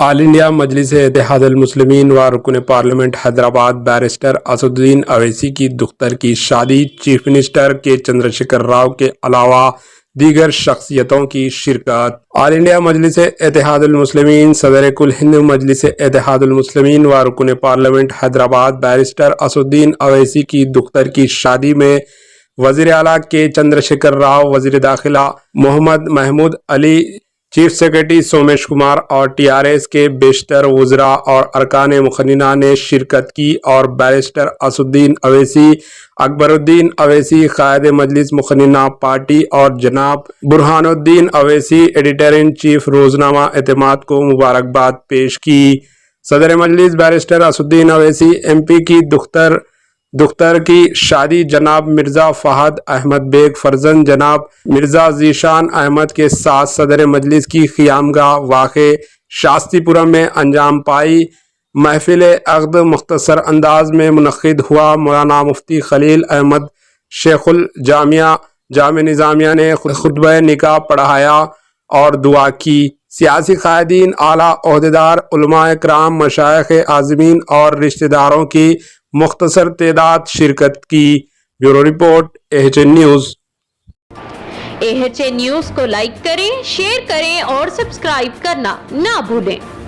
آل India مجلس اتحاد المسلمین و رکن پارلیمنٹ حیدرآباد بیرسٹر اسدالدین اویسی کی دختر کی شادی، چیف منسٹر کے چندرشیکھر راؤ کے علاوہ دیگر شخصیتوں کی شرکت۔ آل انڈیا مجلس اتحاد المسلمین صدر کل ہند مجلس اتحاد المسلمین و رکن پارلیمنٹ حیدرآباد بیرسٹر اسدالدین اویسی کی دختر کی شادی میں وزیر اعلیٰ کے چندرشیکھر راؤ، وزیر داخلہ محمد محمود علی، چیف سیکرٹری سومیش کمار اور ٹی آر ایس کے بیشتر وزراء اور ارکان مقننہ نے شرکت کی اور بیرسٹر اسدالدین اویسی، اکبر الدین اویسی قائد مجلس مقننہ پارٹی اور جناب برہان الدین اویسی ایڈیٹر ان چیف روزنامہ اعتماد کو مبارکباد پیش کی۔ صدر مجلس barrister Asaduddin Owaisi M P کی دختر کی شادی جناب مرزا فہد احمد بیگ فرزند جناب مرزا ذیشان احمد کے ساتھ صدر مجلس کی قیامگاہ واقع شاستی پورم میں انجام پائی۔ محفل عقد مختصر انداز میں منعقد ہوا۔ مولانا مفتی خلیل احمد شیخ الجامعہ جامعہ نظامیہ نے خطبہ نکاح پڑھایا اور دعا کی۔ سیاسی قائدین، اعلیٰ عہدیدار، علماء کرام، مشائخ عازمین اور رشتہ داروں کی مختصر تعداد شرکت کی۔ Bureau report AHN news. AHN news کو لائک کریں، شیئر کریں اور سبسکرائب کرنا نہ بھولیں۔